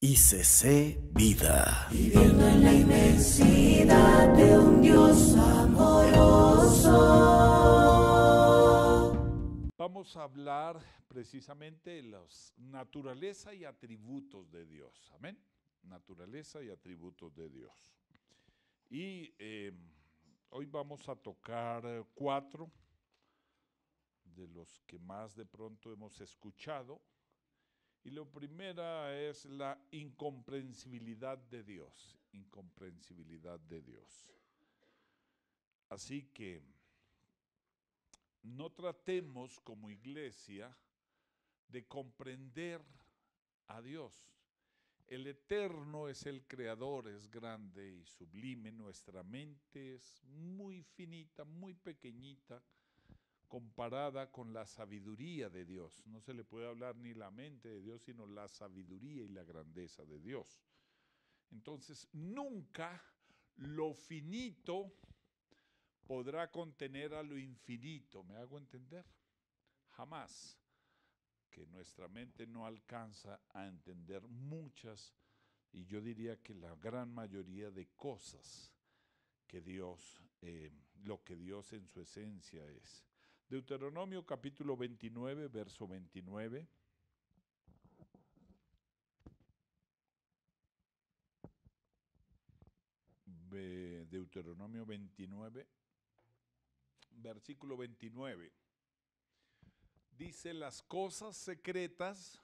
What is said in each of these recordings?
ICC Vida. Viviendo en la inmensidad de un Dios amoroso. Vamos a hablar precisamente de la naturaleza y atributos de Dios. Amén. Naturaleza y atributos de Dios. Y hoy vamos a tocar 4 de los que más de pronto hemos escuchado. Y lo primera es la incomprensibilidad de Dios. Incomprensibilidad de Dios. Así que no tratemos como iglesia de comprender a Dios. El Eterno es el Creador, es grande y sublime. Nuestra mente es muy finita, muy pequeñita, comparada con la sabiduría de Dios. No se le puede hablar ni la mente de Dios, sino la sabiduría y la grandeza de Dios. Entonces, nunca lo finito podrá contener a lo infinito. ¿Me hago entender? Jamás. Que nuestra mente no alcanza a entender muchas, y yo diría que la gran mayoría de cosas que Dios, lo que Dios en su esencia es. Deuteronomio capítulo 29, verso 29. Deuteronomio 29, versículo 29. Dice: las cosas secretas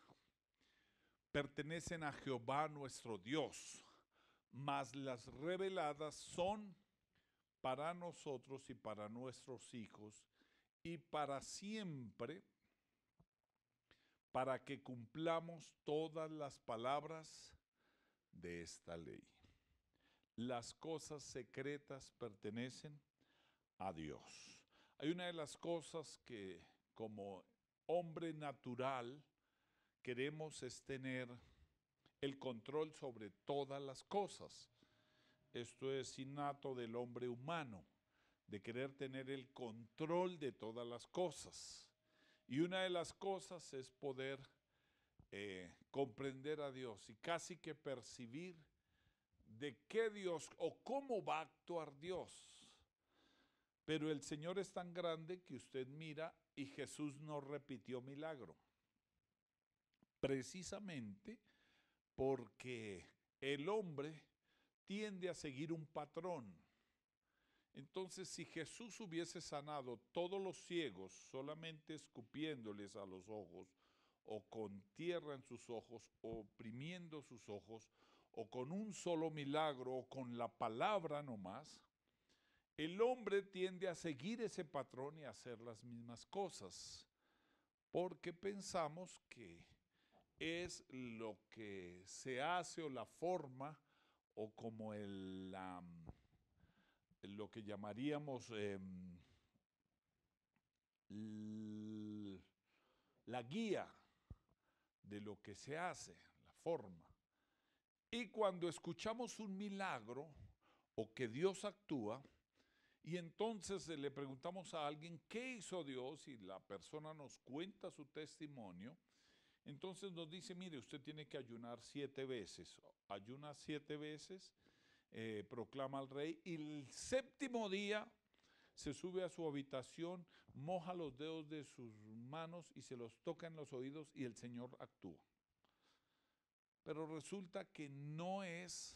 pertenecen a Jehová nuestro Dios, mas las reveladas son para nosotros y para nuestros hijos y para siempre, para que cumplamos todas las palabras de esta ley. Las cosas secretas pertenecen a Dios. Hay una de las cosas que como hombre natural queremos es tener el control sobre todas las cosas. Esto es innato del hombre humano, de querer tener el control de todas las cosas. Y una de las cosas es poder comprender a Dios y casi que percibir de qué Dios o cómo va a actuar Dios. Pero el Señor es tan grande que usted mira y Jesús no repitió milagro. Precisamente porque el hombre tiende a seguir un patrón. Entonces, si Jesús hubiese sanado todos los ciegos solamente escupiéndoles a los ojos, o con tierra en sus ojos, o oprimiendo sus ojos, o con un solo milagro, o con la palabra nomás, el hombre tiende a seguir ese patrón y a hacer las mismas cosas, porque pensamos que es lo que se hace o la forma o como lo que llamaríamos la guía de lo que se hace, la forma. Y cuando escuchamos un milagro o que Dios actúa, y entonces le preguntamos a alguien qué hizo Dios y la persona nos cuenta su testimonio, entonces nos dice: mire, usted tiene que ayunar 7 veces, ayuna 7 veces, proclama al rey, y el 7º día se sube a su habitación, moja los dedos de sus manos y se los toca en los oídos y el Señor actúa. Pero resulta que no es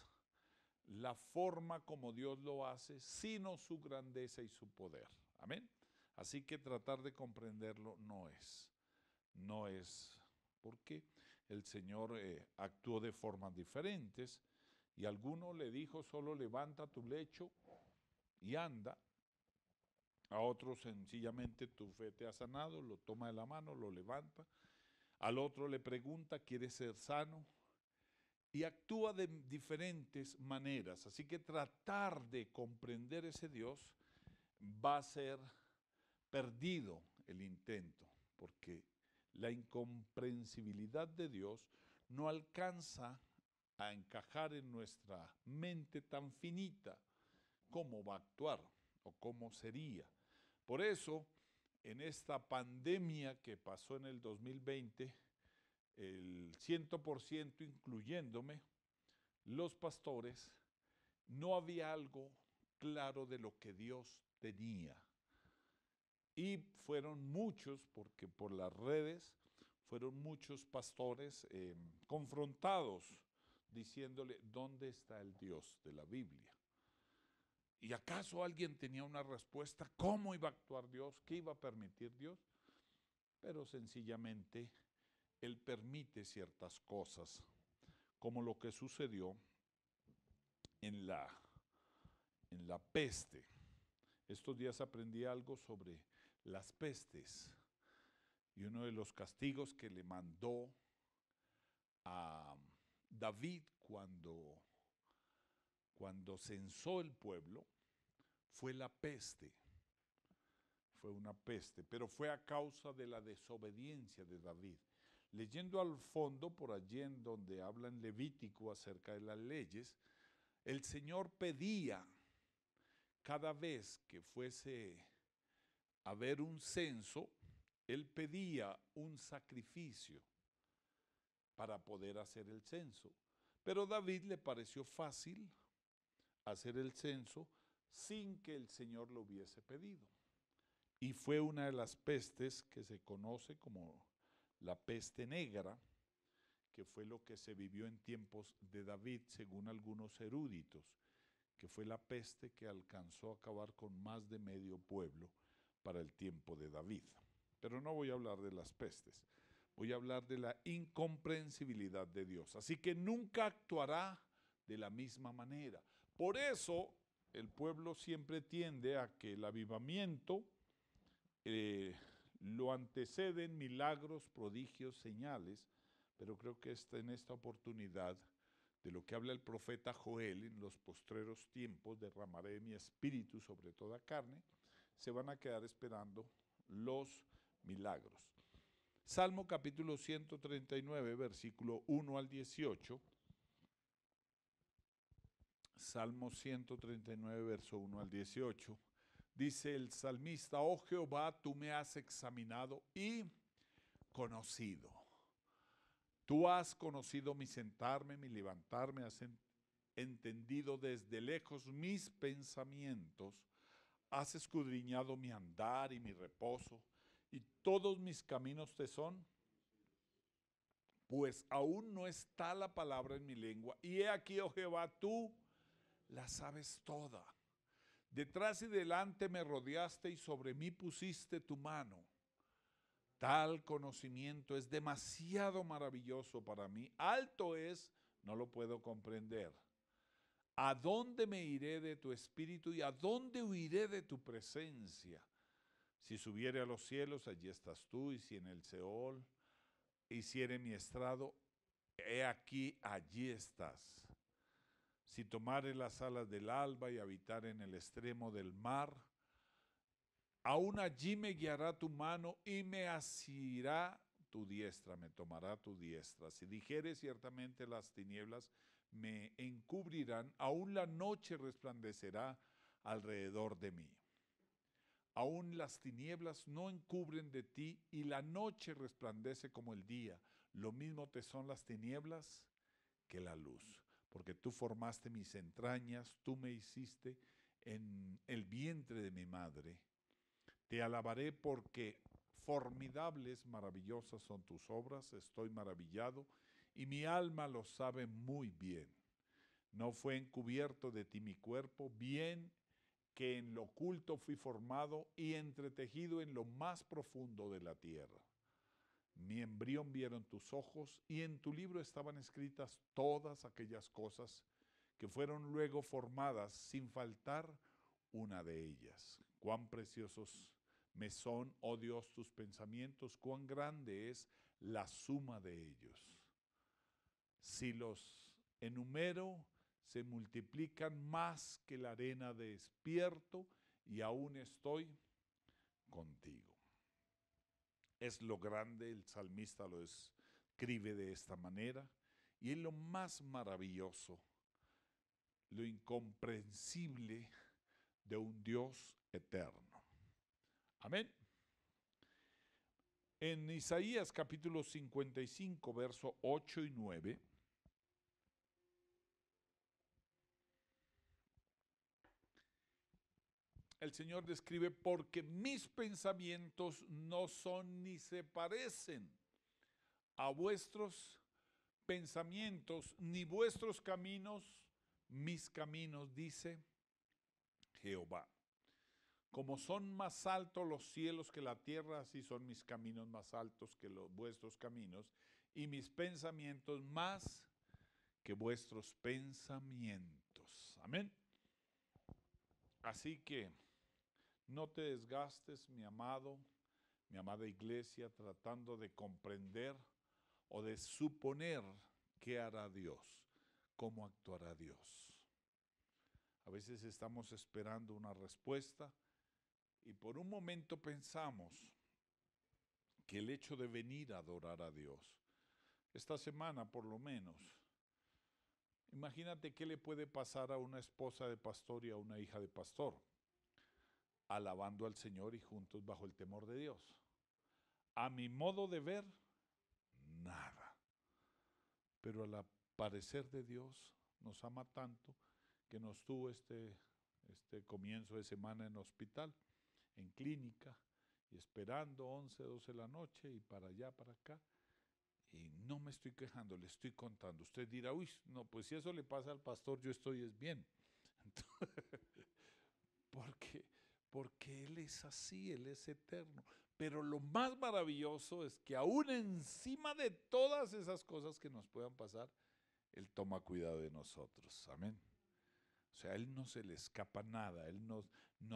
la forma como Dios lo hace, sino su grandeza y su poder. Amén. Así que tratar de comprenderlo no es porque el Señor actuó de formas diferentes, y alguno le dijo: solo levanta tu lecho y anda. A otro sencillamente: tu fe te ha sanado, lo toma de la mano, lo levanta. Al otro le pregunta: ¿quieres ser sano? Y actúa de diferentes maneras. Así que tratar de comprender ese Dios va a ser perdido el intento, porque la incomprensibilidad de Dios no alcanza a encajar en nuestra mente tan finita cómo va a actuar o cómo sería. Por eso, en esta pandemia que pasó en el 2020, el 100%, incluyéndome, los pastores, no había algo claro de lo que Dios tenía. Y fueron muchos, porque por las redes, fueron muchos pastores confrontados, diciéndole, ¿dónde está el Dios de la Biblia? ¿Y acaso alguien tenía una respuesta? ¿Cómo iba a actuar Dios? ¿Qué iba a permitir Dios? Pero sencillamente Él permite ciertas cosas, como lo que sucedió en la peste. Estos días aprendí algo sobre las pestes, y uno de los castigos que le mandó a David cuando censó el pueblo fue la peste. Fue una peste, pero fue a causa de la desobediencia de David. Leyendo al fondo, por allí en donde habla en Levítico acerca de las leyes, el Señor pedía cada vez que fuese a haber un censo, Él pedía un sacrificio para poder hacer el censo. Pero a David le pareció fácil hacer el censo sin que el Señor lo hubiese pedido. Y fue una de las pestes que se conoce como la peste negra, que fue lo que se vivió en tiempos de David, según algunos eruditos, que fue la peste que alcanzó a acabar con más de medio pueblo para el tiempo de David. Pero no voy a hablar de las pestes, voy a hablar de la incomprensibilidad de Dios. Así que nunca actuará de la misma manera. Por eso el pueblo siempre tiende a que el avivamiento lo anteceden milagros, prodigios, señales, pero creo que en esta oportunidad, de lo que habla el profeta Joel, en los postreros tiempos derramaré mi espíritu sobre toda carne, se van a quedar esperando los milagros. Salmo capítulo 139, versículo 1 al 18. Salmo 139, verso 1 al 18. Dice el salmista, oh Jehová, tú me has examinado y conocido. Tú has conocido mi sentarme, mi levantarme, has entendido desde lejos mis pensamientos, has escudriñado mi andar y mi reposo, y todos mis caminos te son, pues aún no está la palabra en mi lengua, y he aquí, oh Jehová, tú la sabes toda. Detrás y delante me rodeaste y sobre mí pusiste tu mano. Tal conocimiento es demasiado maravilloso para mí. Alto es, no lo puedo comprender. ¿A dónde me iré de tu espíritu y a dónde huiré de tu presencia? Si subiere a los cielos, allí estás tú, y si en el Seol hiciere mi estrado, he aquí, allí estás. Si tomare las alas del alba y habitar en el extremo del mar, aún allí me guiará tu mano y me asirá tu diestra, me tomará tu diestra. Si dijere ciertamente las tinieblas me encubrirán, aún la noche resplandecerá alrededor de mí. Aún las tinieblas no encubren de ti y la noche resplandece como el día. Lo mismo te son las tinieblas que la luz. Porque tú formaste mis entrañas, tú me hiciste en el vientre de mi madre. Te alabaré porque formidables, maravillosas son tus obras, estoy maravillado, y mi alma lo sabe muy bien. No fue encubierto de ti mi cuerpo, bien que en lo oculto fui formado y entretejido en lo más profundo de la tierra. Mi embrión vieron tus ojos, y en tu libro estaban escritas todas aquellas cosas que fueron luego formadas, sin faltar una de ellas. Cuán preciosos me son, oh Dios, tus pensamientos, cuán grande es la suma de ellos. Si los enumero, se multiplican más que la arena de despierto, y aún estoy contigo. Es lo grande, el salmista lo escribe de esta manera, y es lo más maravilloso, lo incomprensible de un Dios eterno. Amén. En Isaías capítulo 55, verso 8 y 9, el Señor describe: porque mis pensamientos no son ni se parecen a vuestros pensamientos, ni vuestros caminos, mis caminos, dice Jehová. Como son más altos los cielos que la tierra, así son mis caminos más altos que vuestros caminos, y mis pensamientos más que vuestros pensamientos. Amén. Así que no te desgastes, mi amado, mi amada iglesia, tratando de comprender o de suponer qué hará Dios, cómo actuará Dios. A veces estamos esperando una respuesta y por un momento pensamos que el hecho de venir a adorar a Dios, esta semana por lo menos, imagínate qué le puede pasar a una esposa de pastor y a una hija de pastor, alabando al Señor y juntos bajo el temor de Dios. A mi modo de ver, nada. Pero al parecer de Dios nos ama tanto que nos tuvo este comienzo de semana en hospital, en clínica, y esperando 11, 12 de la noche y para allá, para acá. Y no me estoy quejando, le estoy contando. Usted dirá, uy, no, pues si eso le pasa al pastor, yo estoy es bien. Entonces, porque Él es así, Él es eterno. Pero lo más maravilloso es que aún encima de todas esas cosas que nos puedan pasar, Él toma cuidado de nosotros. Amén. O sea, a Él no se le escapa nada, a Él no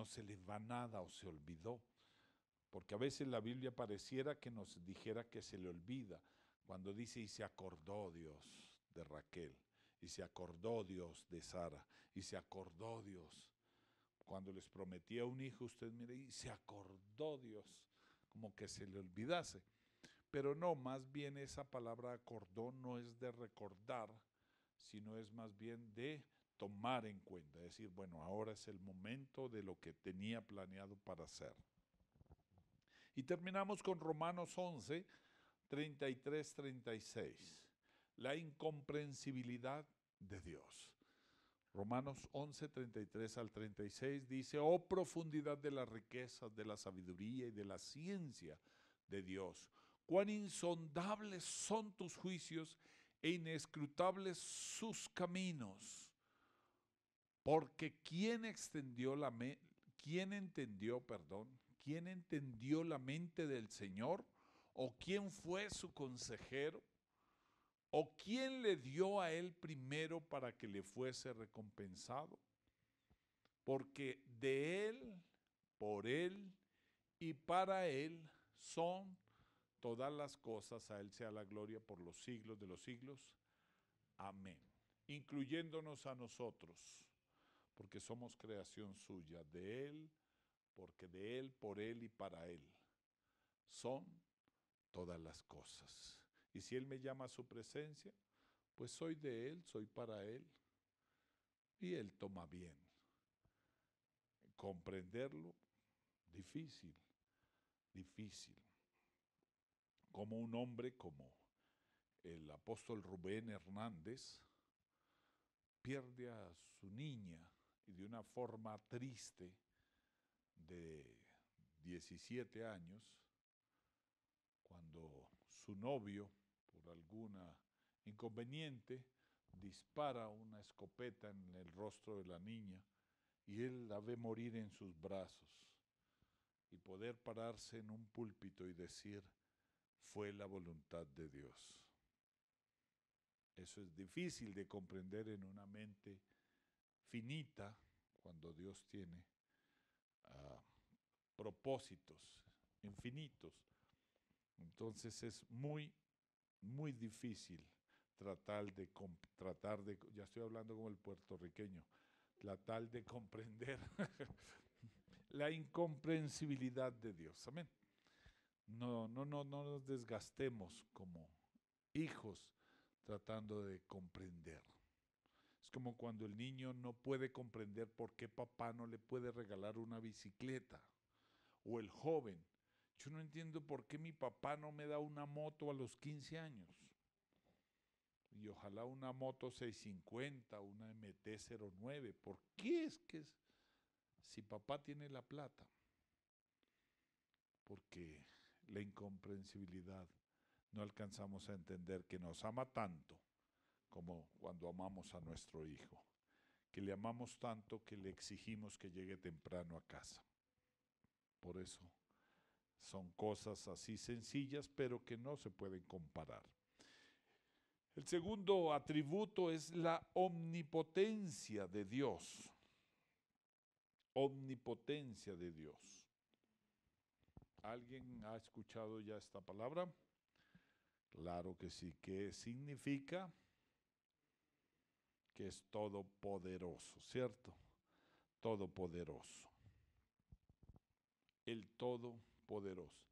se le va nada o se olvidó. Porque a veces la Biblia pareciera que nos dijera que se le olvida. Cuando dice, y se acordó Dios de Raquel, y se acordó Dios de Sara, y se acordó Dios. Cuando les prometía un hijo, usted mire, y se acordó Dios, como que se le olvidase. Pero no, más bien esa palabra acordó no es de recordar, sino es más bien de tomar en cuenta. Es decir, bueno, ahora es el momento de lo que tenía planeado para hacer. Y terminamos con Romanos 11, 33, 36. La incomprensibilidad de Dios. Romanos 11, 33 al 36 dice: oh profundidad de las riquezas, de la sabiduría y de la ciencia de Dios, cuán insondables son tus juicios e inescrutables sus caminos. Porque ¿quién entendió la mente del Señor? ¿O quién fue su consejero? ¿O quién le dio a él primero para que le fuese recompensado? Porque de él, por él y para él son todas las cosas. A él sea la gloria por los siglos de los siglos. Amén. Incluyéndonos a nosotros, porque somos creación suya, de él, porque de él, por él y para él son todas las cosas. Y si él me llama a su presencia, pues soy de él, soy para él, y él toma bien. Comprenderlo, difícil. Como un hombre como el apóstol Rubén Hernández pierde a su niña y de una forma triste, de 17 años, cuando su novio, por alguna inconveniente, dispara una escopeta en el rostro de la niña y él la ve morir en sus brazos, y poder pararse en un púlpito y decir: fue la voluntad de Dios. Eso es difícil de comprender en una mente finita, cuando Dios tiene propósitos infinitos. Entonces es muy, muy difícil tratar de, ya estoy hablando como el puertorriqueño, tratar de comprender la incomprensibilidad de Dios. Amén. No nos desgastemos como hijos tratando de comprender. Es como cuando el niño no puede comprender por qué papá no le puede regalar una bicicleta. O el joven: Yo no entiendo por qué mi papá no me da una moto a los 15 años. Y ojalá una moto 650, una MT-09. ¿Por qué es que si papá tiene la plata? Porque la incomprensibilidad, no alcanzamos a entender que nos ama tanto como cuando amamos a nuestro hijo, que le amamos tanto que le exigimos que llegue temprano a casa. Por eso son cosas así sencillas, pero que no se pueden comparar. El segundo atributo es la omnipotencia de Dios. Omnipotencia de Dios. ¿Alguien ha escuchado ya esta palabra? Claro que sí. ¿Qué significa? Que es todopoderoso, ¿cierto? Todopoderoso. El todopoderoso.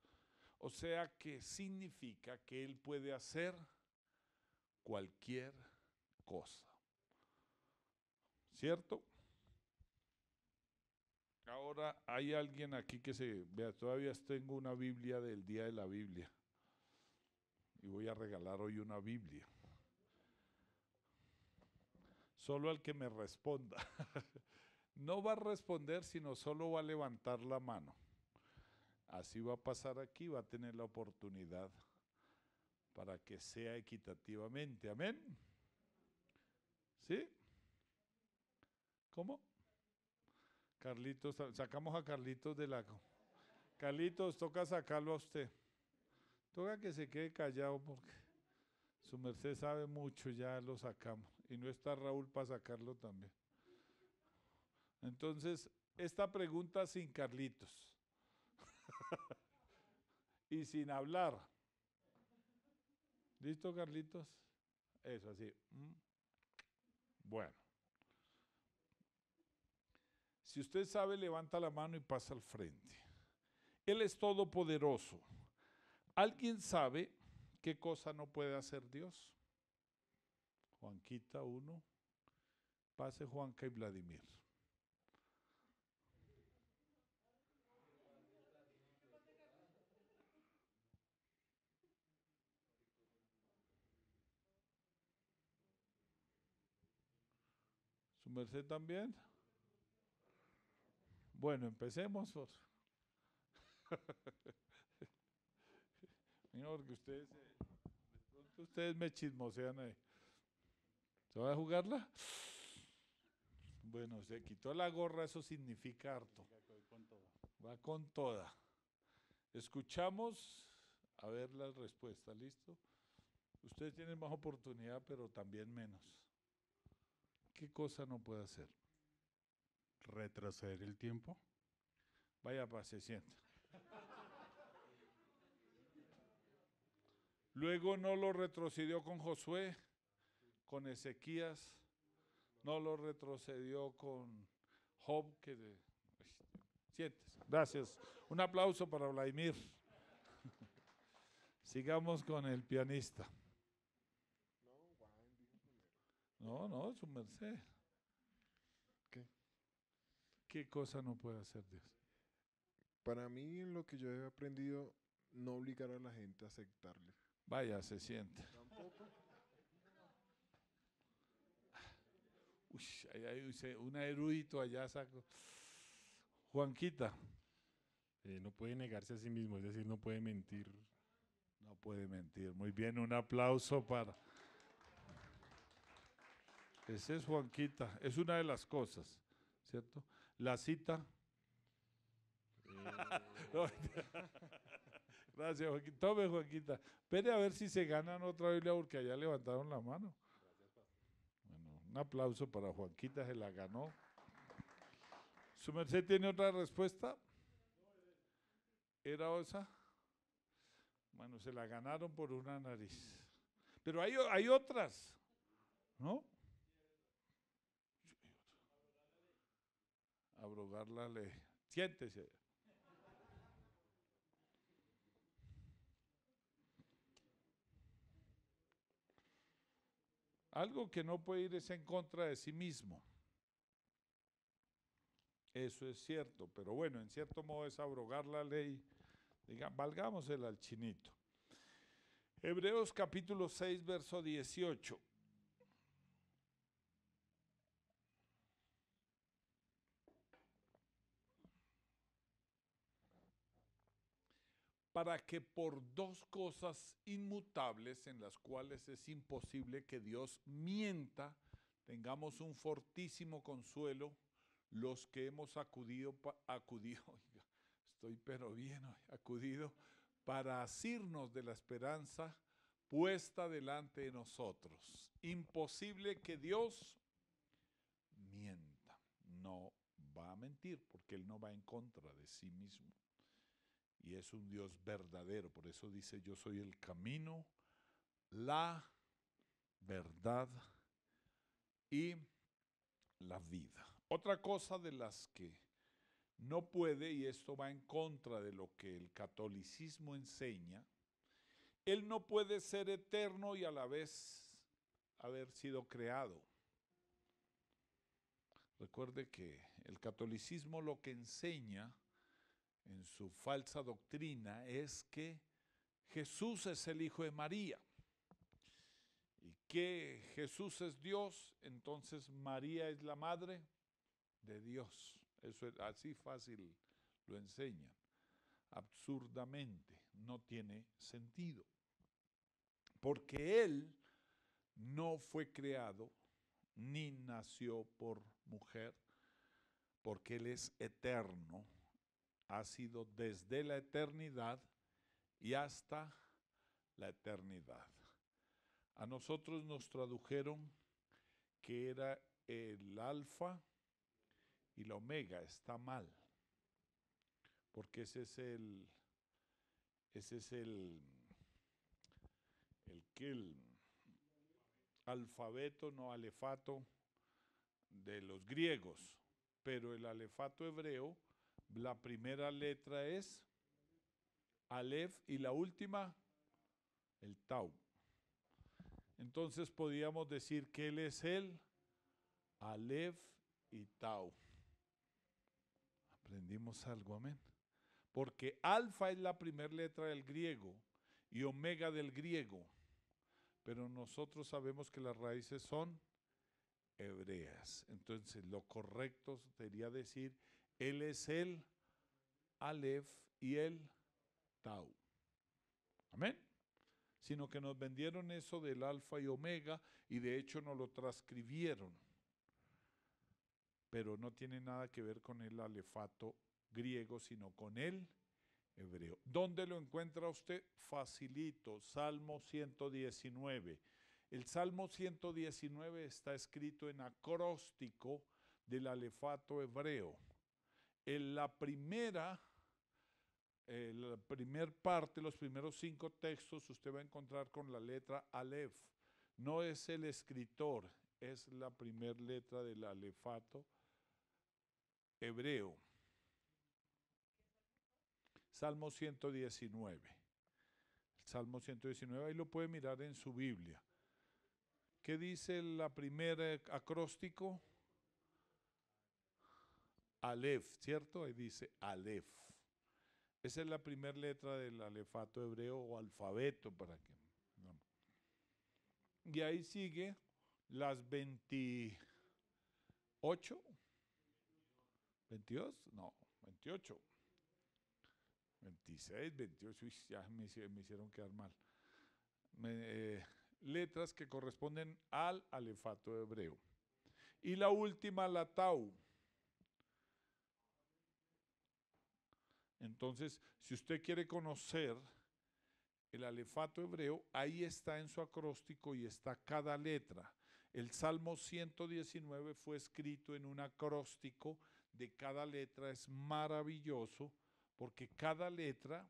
O sea que significa que Él puede hacer cualquier cosa, ¿cierto? Ahora hay alguien aquí que vea, todavía tengo una Biblia del Día de la Biblia y voy a regalar hoy una Biblia. Solo al que me responda. No va a responder, sino solo va a levantar la mano. Así va a pasar aquí, va a tener la oportunidad para que sea equitativamente. ¿Amén? ¿Sí? ¿Cómo? Carlitos, sacamos a Carlitos de la... Carlitos, toca sacarlo a usted. Toca que se quede callado porque su merced sabe mucho, ya lo sacamos. Y no está Raúl para sacarlo también. Entonces, esta pregunta sin Carlitos. Y sin hablar. ¿Listo, Carlitos? Eso, así. Bueno. Si usted sabe, levanta la mano y pasa al frente. Él es todopoderoso. ¿Alguien sabe qué cosa no puede hacer Dios? Juanquita, uno. Pase Juanca y Vladimir. ¿Su merced también? Bueno, empecemos. Señor, que ustedes, de pronto ustedes me chismosean ahí. ¿Se va a jugarla? Bueno, se quitó la gorra, eso significa harto. Va con toda. Escuchamos, a ver la respuesta, ¿listo? Ustedes tienen más oportunidad, pero también menos. ¿Qué cosa no puede hacer? Retroceder el tiempo. Vaya, se sienta. Luego no lo retrocedió con Josué, con Ezequías, no lo retrocedió con Job, siéntese. Gracias. Un aplauso para Vladimir. Sigamos con el pianista. No, su merced. ¿Qué cosa no puede hacer Dios? Para mí, en lo que yo he aprendido, no obligar a la gente a aceptarle. Vaya, se siente. Tampoco. Uy, hay un erudito allá saco. Juanquita. No puede negarse a sí mismo, es decir, no puede mentir. No puede mentir. Muy bien, un aplauso para... Ese es Juanquita. Es una de las cosas, ¿cierto? La cita. Gracias, Joaquita. Tome, Joaquita. Espere a ver si se ganan otra Biblia porque allá levantaron la mano. Bueno, un aplauso para Joaquita, se la ganó. ¿Su merced tiene otra respuesta? ¿Era esa? Bueno, se la ganaron por una nariz. Pero hay otras, ¿no? Abrogar la ley. Siéntese. Algo que no puede ir es en contra de sí mismo. Eso es cierto, pero bueno, en cierto modo es abrogar la ley Diga, valgámosela al chinito. Hebreos capítulo 6, verso 18. Para que por dos cosas inmutables en las cuales es imposible que Dios mienta, tengamos un fortísimo consuelo los que hemos acudido, oiga, estoy pero bien, acudido para asirnos de la esperanza puesta delante de nosotros. Imposible que Dios mienta. No va a mentir porque Él no va en contra de sí mismo. Y es un Dios verdadero. Por eso dice, yo soy el camino, la verdad y la vida. Otra cosa de las que no puede, y esto va en contra de lo que el catolicismo enseña, Él no puede ser eterno y a la vez haber sido creado. Recuerde que el catolicismo lo que enseña en su falsa doctrina es que Jesús es el Hijo de María y que Jesús es Dios, entonces María es la madre de Dios. Eso es así fácil, lo enseñan. Absurdamente, no tiene sentido. Porque Él no fue creado ni nació por mujer, porque Él es eterno. Ha sido desde la eternidad y hasta la eternidad. A nosotros nos tradujeron que era el alfa y la omega. Está mal, porque ese es el alfabeto, no alefato, de los griegos, pero el alefato hebreo, la primera letra es Aleph y la última, el Tau. Entonces podríamos decir que Él es el Aleph y Tau. Aprendimos algo, amén. Porque alfa es la primera letra del griego y omega del griego, pero nosotros sabemos que las raíces son hebreas. Entonces lo correcto sería decir, Él es el Aleph y el Tau. Amén. Sino que nos vendieron eso del alfa y omega y de hecho nos lo transcribieron. Pero no tiene nada que ver con el alefato griego, sino con el hebreo. ¿Dónde lo encuentra usted? Facilito, Salmo 119. El Salmo 119 está escrito en acróstico del alefato hebreo. En la primera parte, los primeros 5 textos, usted va a encontrar con la letra Aleph. No es el escritor, es la primera letra del alefato hebreo. Salmo 119. Salmo 119, ahí lo puede mirar en su Biblia. ¿Qué dice la primera acróstico? Aleph, ¿cierto? Ahí dice Aleph. Esa es la primera letra del alefato hebreo o alfabeto para que. No. Y ahí sigue las 28. ¿22? No, 28. 26, 28, uy, ya me hicieron quedar mal. Letras que corresponden al alefato hebreo. Y la última, la Tau. Entonces, si usted quiere conocer el alefato hebreo, ahí está en su acróstico y está cada letra. El Salmo 119 fue escrito en un acróstico de cada letra, es maravilloso porque cada letra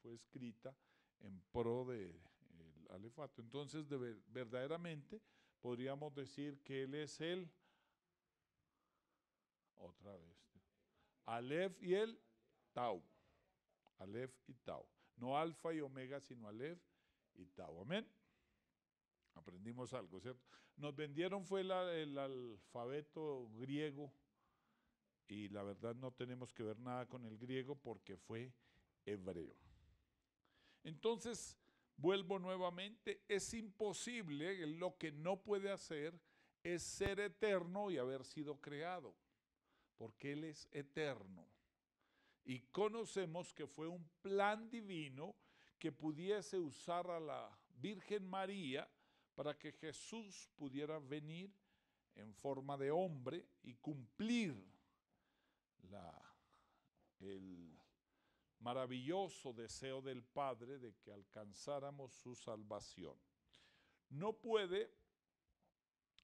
fue escrita en pro del alefato. Entonces, verdaderamente podríamos decir que Él es el, otra vez, Aleph y el Tau. Aleph y Tau. No alfa y omega, sino Aleph y Tau. Amén. Aprendimos algo, ¿cierto? Nos vendieron fue el alfabeto griego y la verdad no tenemos que ver nada con el griego porque fue hebreo. Entonces, vuelvo nuevamente, es imposible, lo que no puede hacer es ser eterno y haber sido creado, porque Él es eterno. Y conocemos que fue un plan divino que pudiese usar a la Virgen María para que Jesús pudiera venir en forma de hombre y cumplir el maravilloso deseo del Padre de que alcanzáramos su salvación. No puede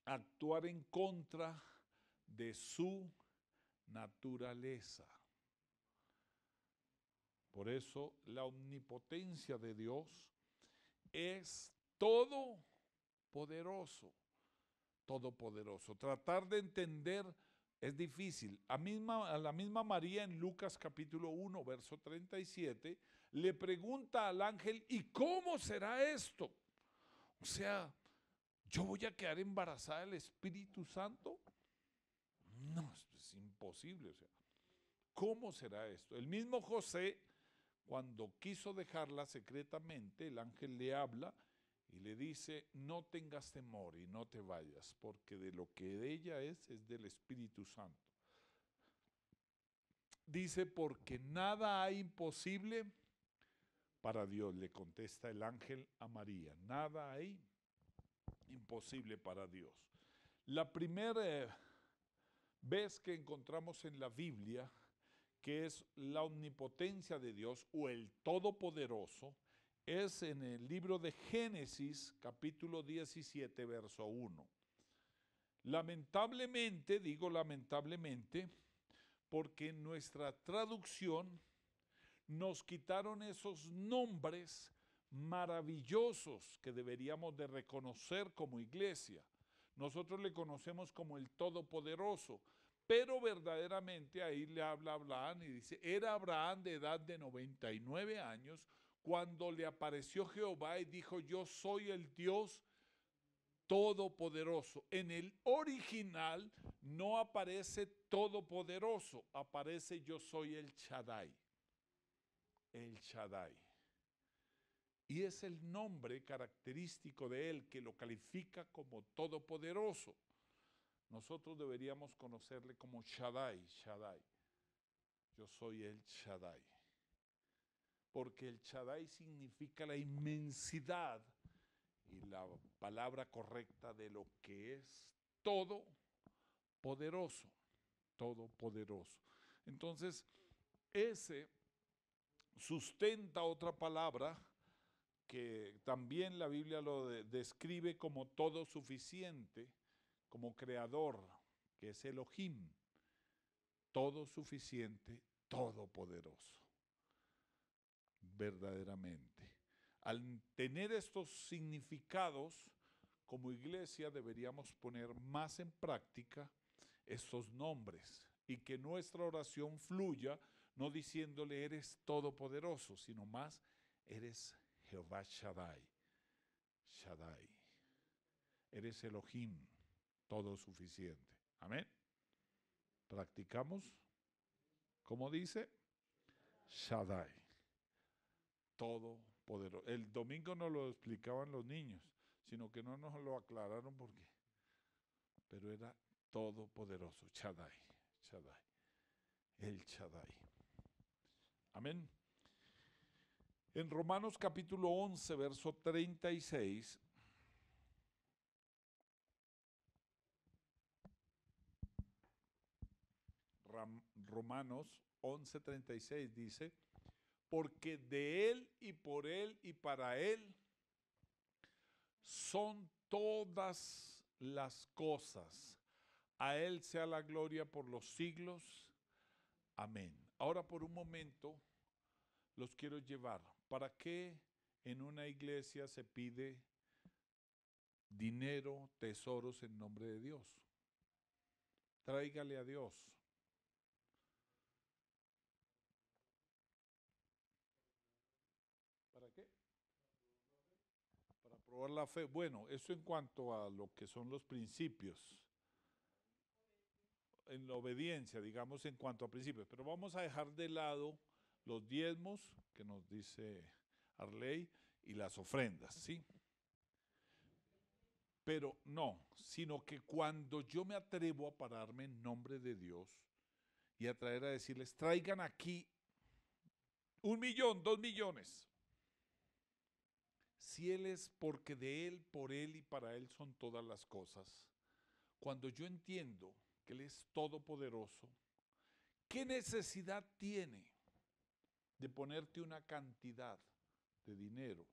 actuar en contra de su naturaleza. Por eso la omnipotencia de Dios es todopoderoso, todopoderoso. Tratar de entender es difícil. A la misma María en Lucas capítulo 1, verso 37, le pregunta al ángel, ¿y cómo será esto? O sea, ¿yo voy a quedar embarazada del Espíritu Santo? No, es imposible. O sea, ¿cómo será esto? El mismo José, cuando quiso dejarla secretamente, el ángel le habla y le dice, no tengas temor y no te vayas, porque de lo que de ella es del Espíritu Santo. Dice, porque nada hay imposible para Dios, le contesta el ángel a María, nada hay imposible para Dios. La primera vez que encontramos en la Biblia que es la omnipotencia de Dios o el Todopoderoso, es en el libro de Génesis, capítulo 17, verso 1. Lamentablemente, digo lamentablemente, porque en nuestra traducción nos quitaron esos nombres maravillosos que deberíamos de reconocer como iglesia. Nosotros le conocemos como el Todopoderoso, pero verdaderamente ahí le habla a Abraham y dice, era Abraham de edad de 99 años cuando le apareció Jehová y dijo, yo soy el Dios Todopoderoso. En el original no aparece Todopoderoso, aparece yo soy el Shaddai. El Shaddai. Y es el nombre característico de él que lo califica como todopoderoso. Nosotros deberíamos conocerle como Shaddai, Shaddai. Yo soy el Shaddai. Porque el Shaddai significa la inmensidad y la palabra correcta de lo que es todopoderoso, todopoderoso. Entonces, ese sustenta otra palabra que también la Biblia lo describe como todo suficiente, como creador, que es Elohim, todo suficiente, todopoderoso, verdaderamente. Al tener estos significados, como iglesia deberíamos poner más en práctica estos nombres y que nuestra oración fluya, no diciéndole eres todopoderoso, sino más eres Jehová Shaddai, Shaddai. Eres Elohim, todo suficiente. Amén. ¿Practicamos? ¿Cómo dice? Shaddai, todopoderoso. El domingo no lo explicaban los niños, sino que no nos lo aclararon porque, pero era todopoderoso, Shaddai, Shaddai, el Shaddai. Amén. En Romanos capítulo 11, verso 36, Romanos 11, 36 dice, porque de Él y por Él y para Él son todas las cosas. A Él sea la gloria por los siglos. Amén. Ahora por un momento los quiero llevar. ¿Para qué en una iglesia se pide dinero, tesoros en nombre de Dios? Tráigale a Dios. ¿Para qué? Para probar la fe. Bueno, eso en cuanto a lo que son los principios. En la obediencia, digamos, en cuanto a principios. Pero vamos a dejar de lado los diezmos, que nos dice Arley, y las ofrendas, ¿sí? Pero no, sino que cuando yo me atrevo a pararme en nombre de Dios y a traer a decirles, traigan aquí 1 millón, 2 millones. Si Él es porque de Él, por Él y para Él son todas las cosas, cuando yo entiendo que Él es todopoderoso, ¿qué necesidad tiene de ponerte una cantidad de dinero?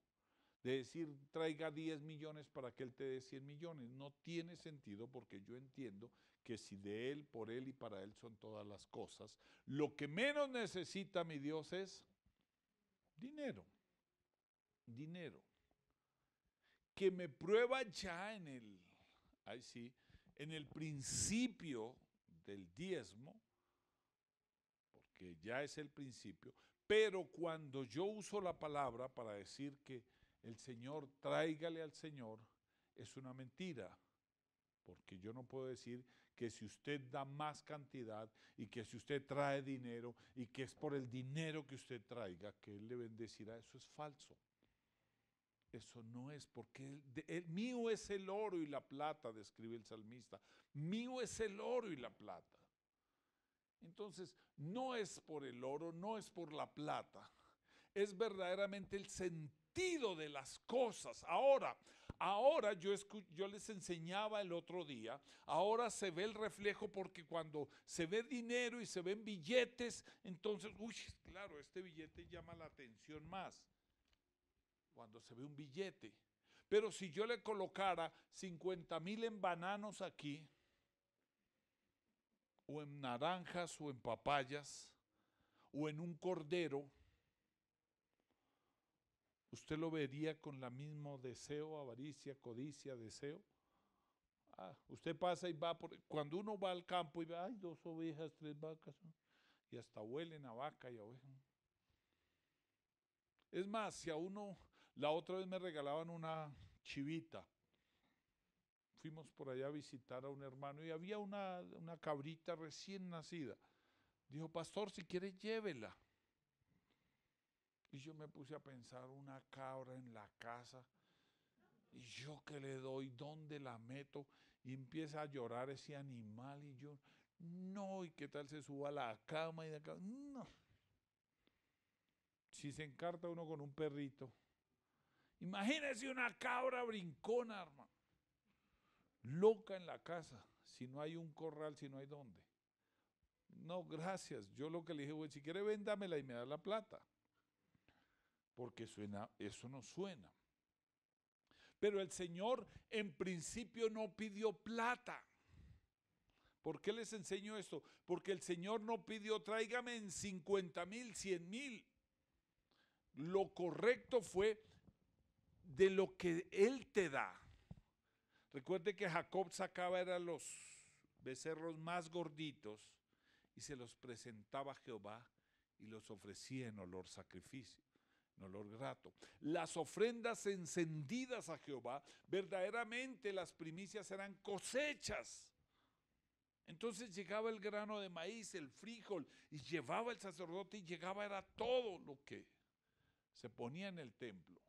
De decir, traiga 10 millones para que Él te dé 100 millones. No tiene sentido porque yo entiendo que si de Él, por Él y para Él son todas las cosas, lo que menos necesita mi Dios es dinero. Dinero. Que me prueba ya en el principio del diezmo, porque ya es el principio, pero cuando yo uso la palabra para decir que el Señor, tráigale al Señor, es una mentira, porque yo no puedo decir que si usted da más cantidad y que si usted trae dinero y que es por el dinero que usted traiga que Él le bendecirá. Eso es falso. Eso no es, porque mío es el oro y la plata, describe el salmista. Mío es el oro y la plata. Entonces, no es por el oro, no es por la plata. Es verdaderamente el sentido de las cosas. Ahora yo les enseñaba el otro día, ahora se ve el reflejo porque cuando se ve dinero y se ven billetes, entonces, claro, este billete llama la atención más. Cuando se ve un billete. Pero si yo le colocara 50,000 en bananos aquí, o en naranjas, o en papayas, o en un cordero, ¿usted lo vería con la mismo deseo, avaricia, codicia, deseo? Usted pasa y va, cuando uno va al campo y ve, ay, 2 ovejas, 3 vacas, ¿no? Y hasta huelen a vaca y a oveja. Es más, si a uno, la otra vez me regalaban una chivita. Fuimos por allá a visitar a un hermano y había una cabrita recién nacida. Dijo, pastor, si quiere llévela. Y yo me puse a pensar, una cabra en la casa, y yo qué le doy, ¿dónde la meto? Y empieza a llorar ese animal y yo, no, ¿y qué tal se suba a la cama? Y de acá, no. Si se encarta uno con un perrito. Imagínese una cabra brincona, hermano. Loca en la casa, si no hay un corral, si no hay dónde. No, gracias. Yo lo que le dije, bueno, si quiere véndamela y me da la plata. Porque eso no suena. Pero el Señor en principio no pidió plata. ¿Por qué les enseño esto? Porque el Señor no pidió, tráigame en 50,000, 100,000. Lo correcto fue de lo que Él te da. Recuerde que Jacob sacaba eran los becerros más gorditos y se los presentaba a Jehová y los ofrecía en olor sacrificio, en olor grato. Las ofrendas encendidas a Jehová, verdaderamente las primicias eran cosechas. Entonces llegaba el grano de maíz, el frijol, y llevaba el sacerdote y llegaba era todo lo que se ponía en el templo.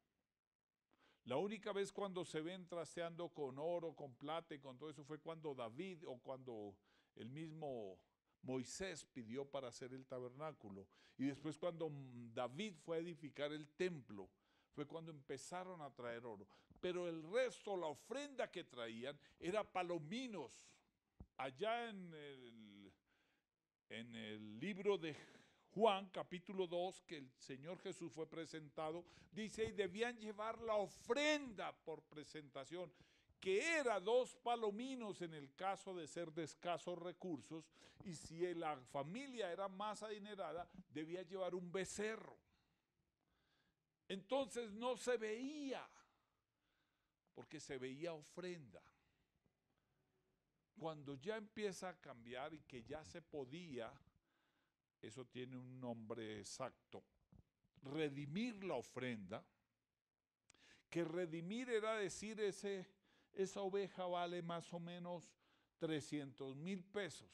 La única vez cuando se ven trasteando con oro, con plata y con todo eso fue cuando David o cuando el mismo Moisés pidió para hacer el tabernáculo. Y después cuando David fue a edificar el templo, fue cuando empezaron a traer oro. Pero el resto, la ofrenda que traían, era palominos. Allá en el libro de Juan, capítulo 2, que el Señor Jesús fue presentado, dice, y debían llevar la ofrenda por presentación, que era 2 palominos en el caso de ser de escasos recursos, y si la familia era más adinerada, debía llevar un becerro. Entonces no se veía, porque se veía ofrenda. Cuando ya empieza a cambiar y que ya se podía, eso tiene un nombre exacto, redimir la ofrenda, que redimir era decir esa oveja vale más o menos 300,000 pesos.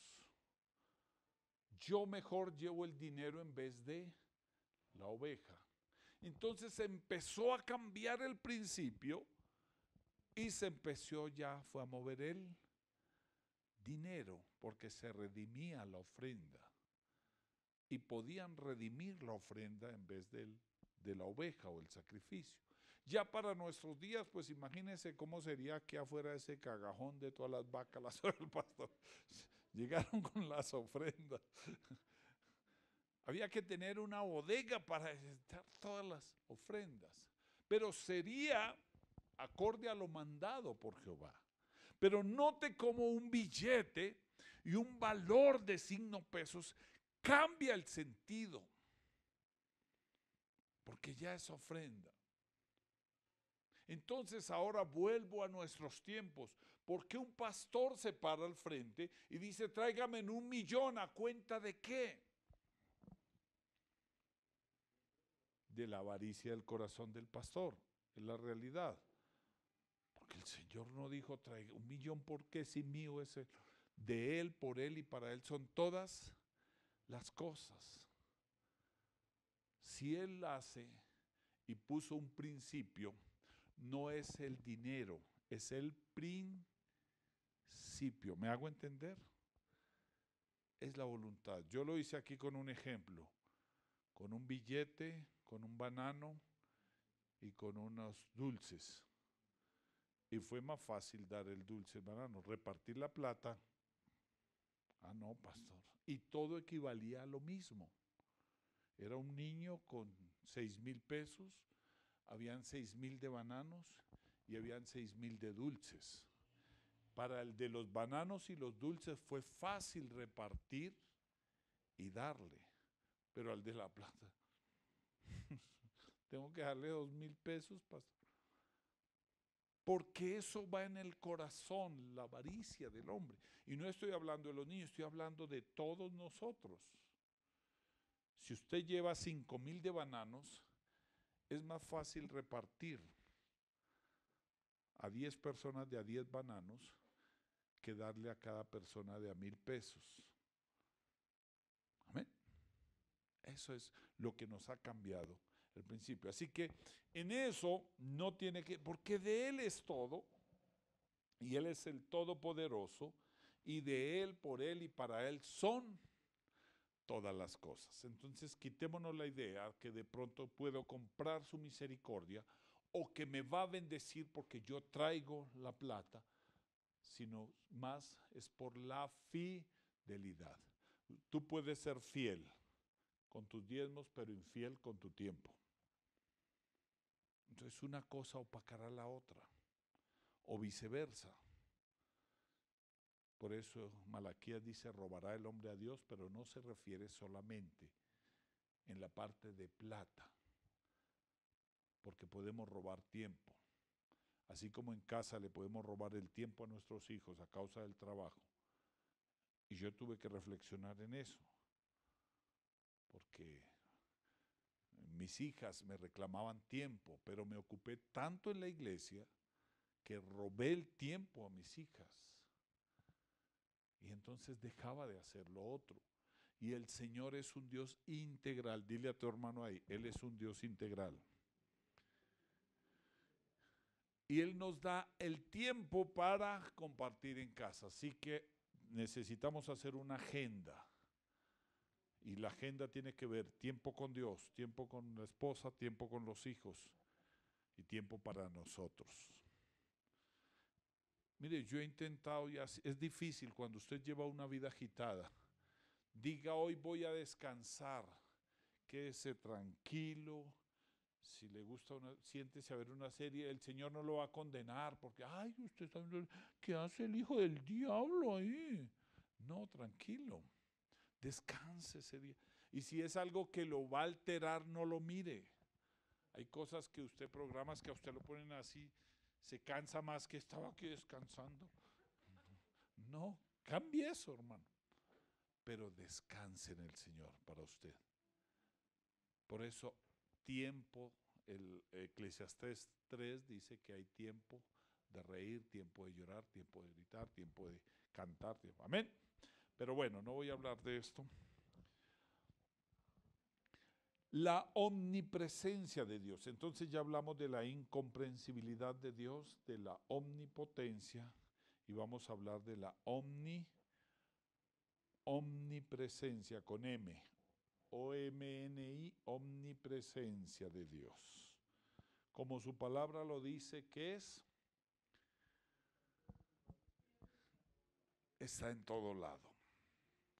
Yo mejor llevo el dinero en vez de la oveja. Entonces empezó a cambiar el principio y se empezó ya, fue a mover el dinero, porque se redimía la ofrenda. Y podían redimir la ofrenda en vez de la oveja o el sacrificio. Ya para nuestros días, pues imagínense cómo sería aquí afuera ese cagajón de todas las vacas, las del pastor. Llegaron con las ofrendas. Había que tener una bodega para estar todas las ofrendas. Pero sería acorde a lo mandado por Jehová. Pero note cómo un billete y un valor de 5 pesos cambia el sentido. Porque ya es ofrenda. Entonces ahora vuelvo a nuestros tiempos. ¿Por qué un pastor se para al frente y dice, tráigame en 1 millón, a cuenta de qué? De la avaricia del corazón del pastor, es la realidad. Porque el Señor no dijo, traiga 1 millón porque si mío es de Él, por Él y para Él son todas las cosas. Si Él hace y puso un principio, no es el dinero, es el principio. ¿Me hago entender? Es la voluntad. Yo lo hice aquí con un ejemplo, con un billete, con un banano y con unos dulces. Y fue más fácil dar el dulce, el banano, repartir la plata. Ah, no, pastor. Y todo equivalía a lo mismo. Era un niño con 6,000 pesos, habían 6,000 de bananos y habían 6,000 de dulces. Para el de los bananos y los dulces fue fácil repartir y darle, pero al de la plata, tengo que darle 2,000 pesos, pastor. Porque eso va en el corazón, la avaricia del hombre. Y no estoy hablando de los niños, estoy hablando de todos nosotros. Si usted lleva 5,000 de bananos, es más fácil repartir a 10 personas de a 10 bananos que darle a cada persona de a 1,000 pesos. Amén. Eso es lo que nos ha cambiado el principio. Así que en eso no tiene que, porque de Él es todo, y Él es el Todopoderoso, y de Él, por Él y para Él son todas las cosas. Entonces quitémonos la idea que de pronto puedo comprar su misericordia o que me va a bendecir porque yo traigo la plata, sino más es por la fidelidad. Tú puedes ser fiel con tus diezmos, pero infiel con tu tiempo. Entonces una cosa opacará la otra, o viceversa. Por eso Malaquías dice, robará el hombre a Dios, pero no se refiere solamente en la parte de plata, porque podemos robar tiempo. Así como en casa le podemos robar el tiempo a nuestros hijos a causa del trabajo. Y yo tuve que reflexionar en eso, porque mis hijas me reclamaban tiempo, pero me ocupé tanto en la iglesia que robé el tiempo a mis hijas. Y entonces dejaba de hacer lo otro. Y el Señor es un Dios integral. Dile a tu hermano ahí, Él es un Dios integral. Y Él nos da el tiempo para compartir en casa. Así que necesitamos hacer una agenda. Y la agenda tiene que ver tiempo con Dios, tiempo con la esposa, tiempo con los hijos y tiempo para nosotros. Mire, yo he intentado, y es difícil cuando usted lleva una vida agitada. Diga, hoy voy a descansar, quédese tranquilo. Si le gusta, siéntese a ver una serie, el Señor no lo va a condenar porque, ay, usted sabe qué hace el hijo del diablo ahí. No, tranquilo, descanse ese día. Y si es algo que lo va a alterar, no lo mire. Hay cosas que usted programas que a usted lo ponen así, se cansa más que estaba aquí descansando. No, cambie eso, hermano. Pero descanse en el Señor para usted. Por eso, tiempo, el Eclesiastés 3 dice que hay tiempo de reír, tiempo de llorar, tiempo de gritar, tiempo de cantar, tiempo. Amén. Pero bueno, no voy a hablar de esto. La omnipresencia de Dios. Entonces ya hablamos de la incomprensibilidad de Dios, de la omnipotencia, y vamos a hablar de la omnipresencia con M, O-M-N-I, omnipresencia de Dios. Como su palabra lo dice, ¿qué es? Está en todo lado,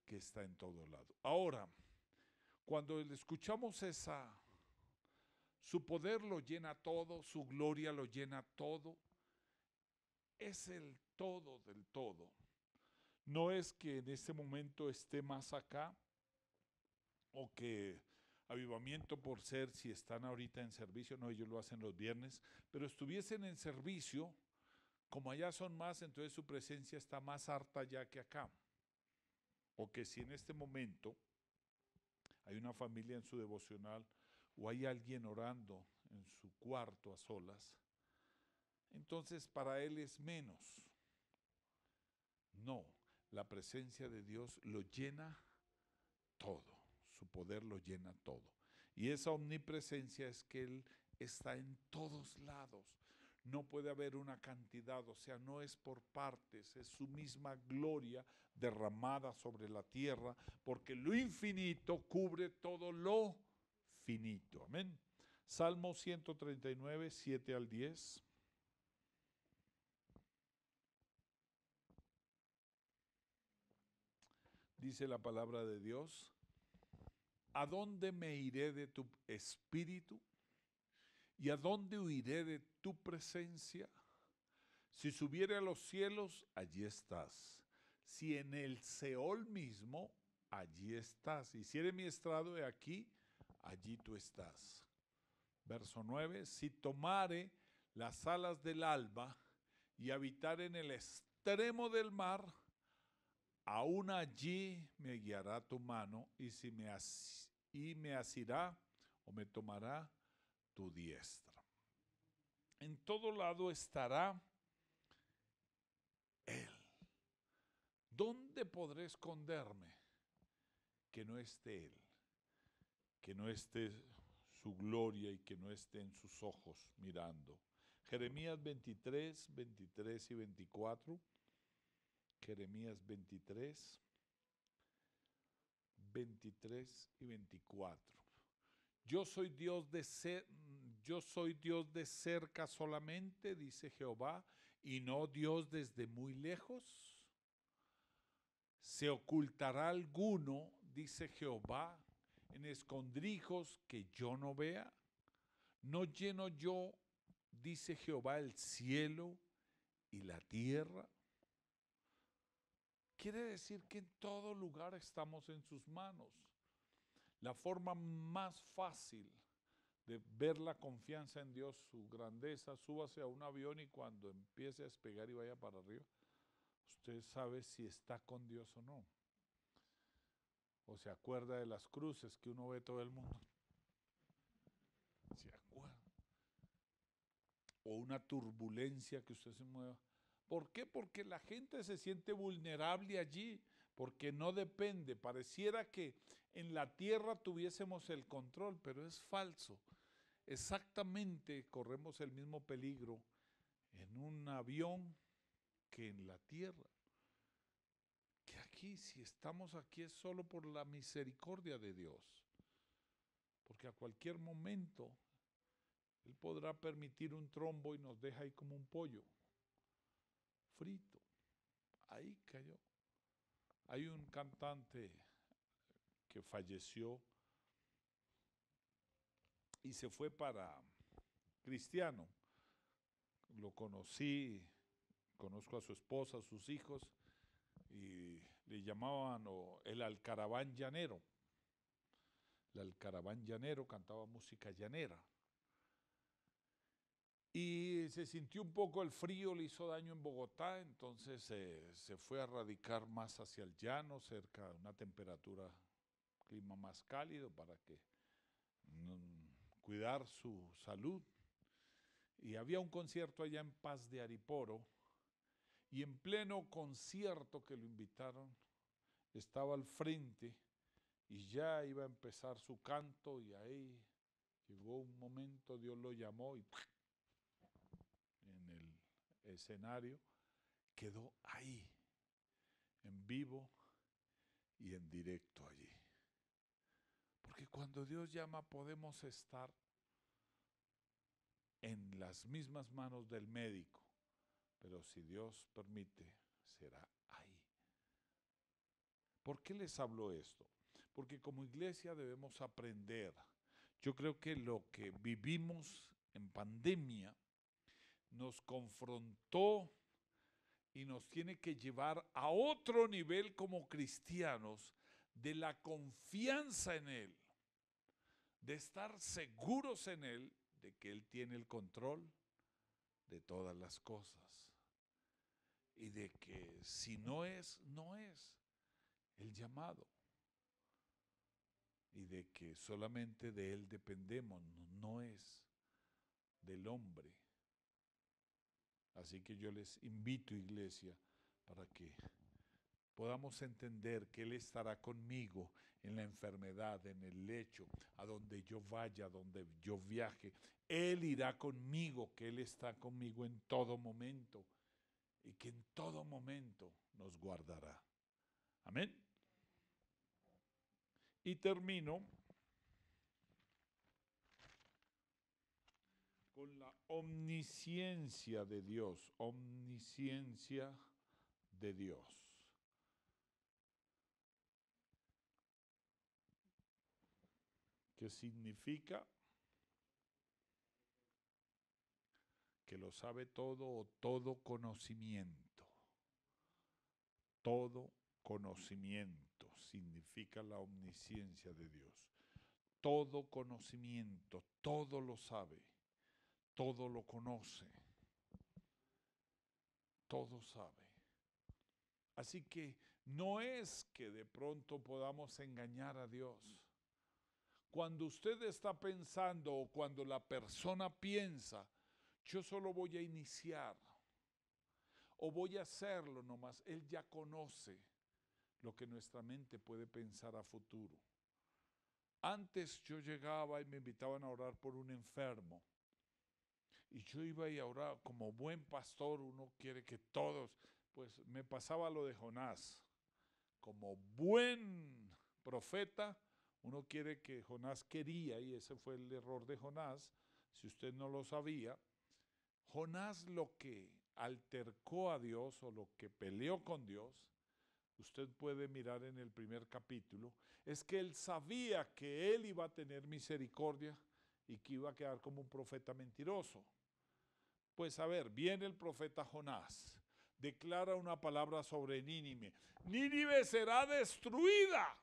que está en todo lado. Ahora, cuando escuchamos su poder lo llena todo, su gloria lo llena todo, es el todo del todo. No es que en este momento esté más acá, o que avivamiento por ser, si están ahorita en servicio, no, ellos lo hacen los viernes, pero estuviesen en servicio, como allá son más, entonces su presencia está más harta allá que acá. O que si en este momento hay una familia en su devocional o hay alguien orando en su cuarto a solas, entonces para él es menos. No, la presencia de Dios lo llena todo, su poder lo llena todo. Y esa omnipresencia es que Él está en todos lados. No puede haber una cantidad, o sea, no es por partes, es su misma gloria derramada sobre la tierra, porque lo infinito cubre todo lo finito. Amén. Salmo 139, 7 al 10. Dice la palabra de Dios: ¿a dónde me iré de tu espíritu? ¿Y a dónde huiré de tu presencia? Si subiere a los cielos, allí estás. Si en el Seol mismo, allí estás. Hiciere mi estrado de aquí, allí tú estás. Verso 9, si tomare las alas del alba y habitar en el extremo del mar, aún allí me guiará tu mano y me asirá o me tomará tu diestra. En todo lado estará Él. ¿Dónde podré esconderme que no esté Él? Que no esté su gloria y que no esté en sus ojos mirando. Jeremías 23, 23 y 24. Jeremías 23, 23 y 24. Yo soy Dios de cerca solamente, dice Jehová, y no Dios desde muy lejos. ¿Se ocultará alguno, dice Jehová, en escondrijos que yo no vea? ¿No lleno yo, dice Jehová, el cielo y la tierra? Quiere decir que en todo lugar estamos en sus manos. La forma más fácil de ver la confianza en Dios, su grandeza, súbase a un avión y cuando empiece a despegar y vaya para arriba, usted sabe si está con Dios o no. O se acuerda de las cruces que uno ve todo el mundo. ¿Se acuerda? O una turbulencia que usted se mueva. ¿Por qué? Porque la gente se siente vulnerable allí, porque no depende. Pareciera que en la tierra tuviésemos el control, pero es falso. Exactamente corremos el mismo peligro en un avión que en la tierra. Que aquí, si estamos aquí, es solo por la misericordia de Dios. Porque a cualquier momento Él podrá permitir un trombo y nos deja ahí como un pollo frito. Ahí cayó. Hay un cantante que falleció y se fue para cristiano. Lo conocí, conozco a su esposa, a sus hijos, y le llamaban el alcaraván llanero. El alcaraván llanero cantaba música llanera. Y se sintió un poco el frío, le hizo daño en Bogotá, entonces se fue a radicar más hacia el llano, cerca de una temperatura, clima más cálido para que cuidar su salud. Y había un concierto allá en Paz de Ariporo, y en pleno concierto que lo invitaron, estaba al frente y ya iba a empezar su canto y ahí llegó un momento, Dios lo llamó y en el escenario quedó ahí, en vivo y en directo allí. Porque cuando Dios llama podemos estar en las mismas manos del médico, pero si Dios permite, será ahí. ¿Por qué les hablo esto? Porque como iglesia debemos aprender. Yo creo que lo que vivimos en pandemia nos confrontó y nos tiene que llevar a otro nivel como cristianos de la confianza en Él, de estar seguros en Él, de que Él tiene el control de todas las cosas y de que si no es, no es el llamado y de que solamente de Él dependemos, no es del hombre. Así que yo les invito, iglesia, para que podamos entender que Él estará conmigo en la enfermedad, en el lecho, a donde yo vaya, a donde yo viaje. Él irá conmigo, que Él está conmigo en todo momento y que en todo momento nos guardará. Amén. Y termino con la omnisciencia de Dios, omnisciencia de Dios. ¿Qué significa? Que lo sabe todo o todo conocimiento. Todo conocimiento significa la omnisciencia de Dios. Todo conocimiento, todo lo sabe, todo lo conoce, todo sabe. Así que no es que de pronto podamos engañar a Dios. Cuando usted está pensando o cuando la persona piensa, yo solo voy a iniciar o voy a hacerlo nomás, Él ya conoce lo que nuestra mente puede pensar a futuro. Antes yo llegaba y me invitaban a orar por un enfermo y yo iba y a orar como buen pastor, uno quiere que todos, pues me pasaba lo de Jonás, como buen profeta, uno quiere que Jonás quería, y ese fue el error de Jonás, si usted no lo sabía. Jonás lo que altercó a Dios o lo que peleó con Dios, usted puede mirar en el primer capítulo, es que él sabía que él iba a tener misericordia y que iba a quedar como un profeta mentiroso. Pues a ver, viene el profeta Jonás, declara una palabra sobre Nínive. Nínive será destruida.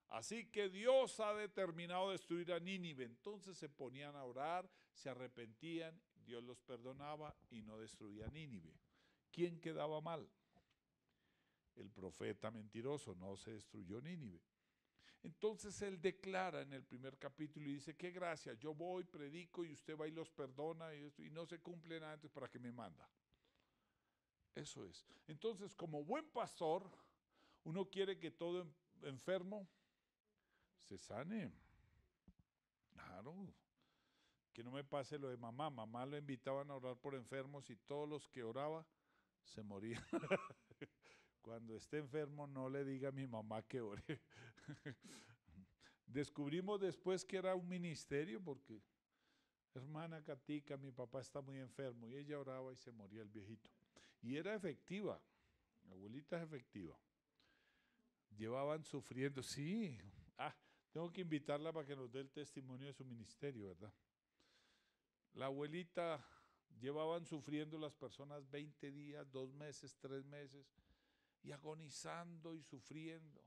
Así que Dios ha determinado destruir a Nínive. Entonces se ponían a orar, se arrepentían, Dios los perdonaba y no destruía a Nínive. ¿Quién quedaba mal? El profeta mentiroso, no se destruyó Nínive. Entonces él declara en el primer capítulo y dice, qué gracia, yo voy, predico y usted va y los perdona y no se cumple nada, entonces ¿para qué me manda? Eso es. Entonces, como buen pastor, uno quiere que todo enfermo se sane. Claro. Que no me pase lo de mamá. Mamá lo invitaban a orar por enfermos y todos los que oraba se morían. Cuando esté enfermo no le diga a mi mamá que ore. Descubrimos después que era un ministerio porque, hermana Katica, mi papá está muy enfermo, y ella oraba y se moría el viejito. Y era efectiva, mi abuelita es efectiva. Llevaban sufriendo, sí. Tengo que invitarla para que nos dé el testimonio de su ministerio, ¿verdad? La abuelita, llevaban sufriendo las personas 20 días, 2 meses, 3 meses, y agonizando y sufriendo.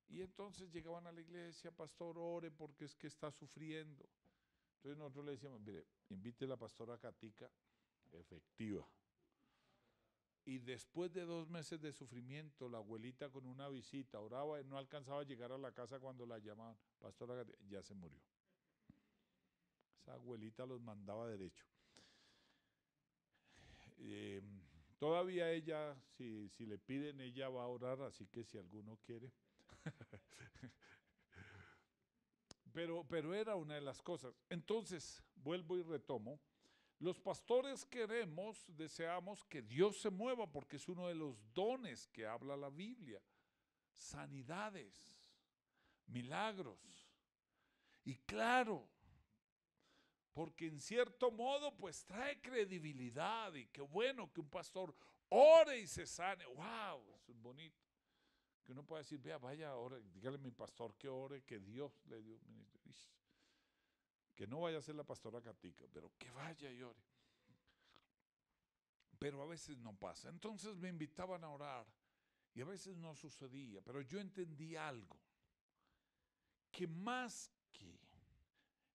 Y entonces llegaban a la iglesia, pastor, ore porque es que está sufriendo. Entonces nosotros le decíamos, mire, invite a la pastora Katica, efectiva. Y después de 2 meses de sufrimiento, la abuelita con una visita oraba y no alcanzaba a llegar a la casa cuando la llamaban, pastora Katica, ya se murió. Esa abuelita los mandaba derecho. Todavía ella, si le piden, ella va a orar, así que si alguno quiere. Pero era una de las cosas. Entonces, vuelvo y retomo. Los pastores deseamos que Dios se mueva porque es uno de los dones que habla la Biblia. Sanidades, milagros. Y claro, porque en cierto modo pues trae credibilidad y qué bueno que un pastor ore y se sane. ¡Wow! Eso es bonito. Que uno pueda decir, vea, vaya, ore, dígale a mi pastor que ore, que Dios le dio un ministerio. Que no vaya a ser la pastora Katica, pero que vaya y ore. Pero a veces no pasa. Entonces me invitaban a orar y a veces no sucedía, pero yo entendí algo, que más que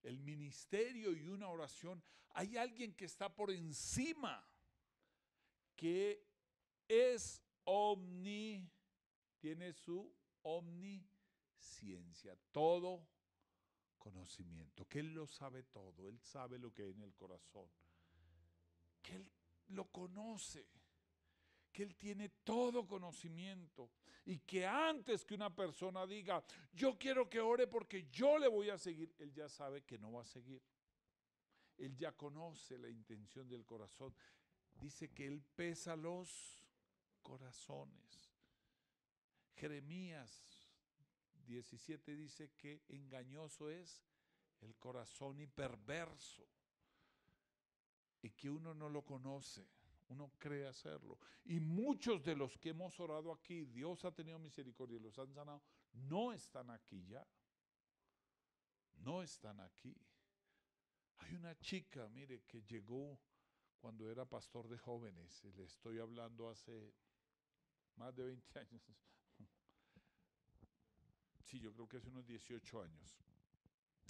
el ministerio y una oración, hay alguien que está por encima, que es tiene su omnisciencia, todo conocimiento, que Él lo sabe todo, Él sabe lo que hay en el corazón, que Él lo conoce, que Él tiene todo conocimiento y que antes que una persona diga, yo quiero que ore porque yo le voy a seguir, Él ya sabe que no va a seguir. Él ya conoce la intención del corazón. Dice que Él pesa los corazones. Jeremías 17 dice que engañoso es el corazón y perverso, y que uno no lo conoce, uno cree hacerlo. Y muchos de los que hemos orado aquí, Dios ha tenido misericordia y los han sanado, no están aquí ya. No están aquí. Hay una chica, mire, que llegó cuando era pastor de jóvenes, le estoy hablando hace más de 20 años. Sí, yo creo que hace unos 18 años.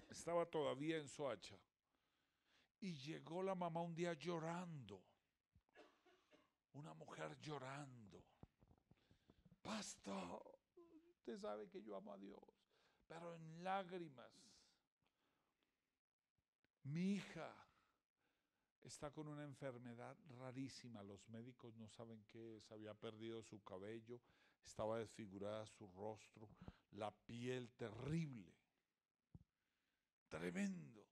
Estaba todavía en Soacha. Y llegó la mamá un día llorando. Una mujer llorando. Pastor, usted sabe que yo amo a Dios, pero en lágrimas. Mi hija está con una enfermedad rarísima. Los médicos no saben qué es. Había perdido su cabello, estaba desfigurada su rostro, la piel terrible. Tremendo.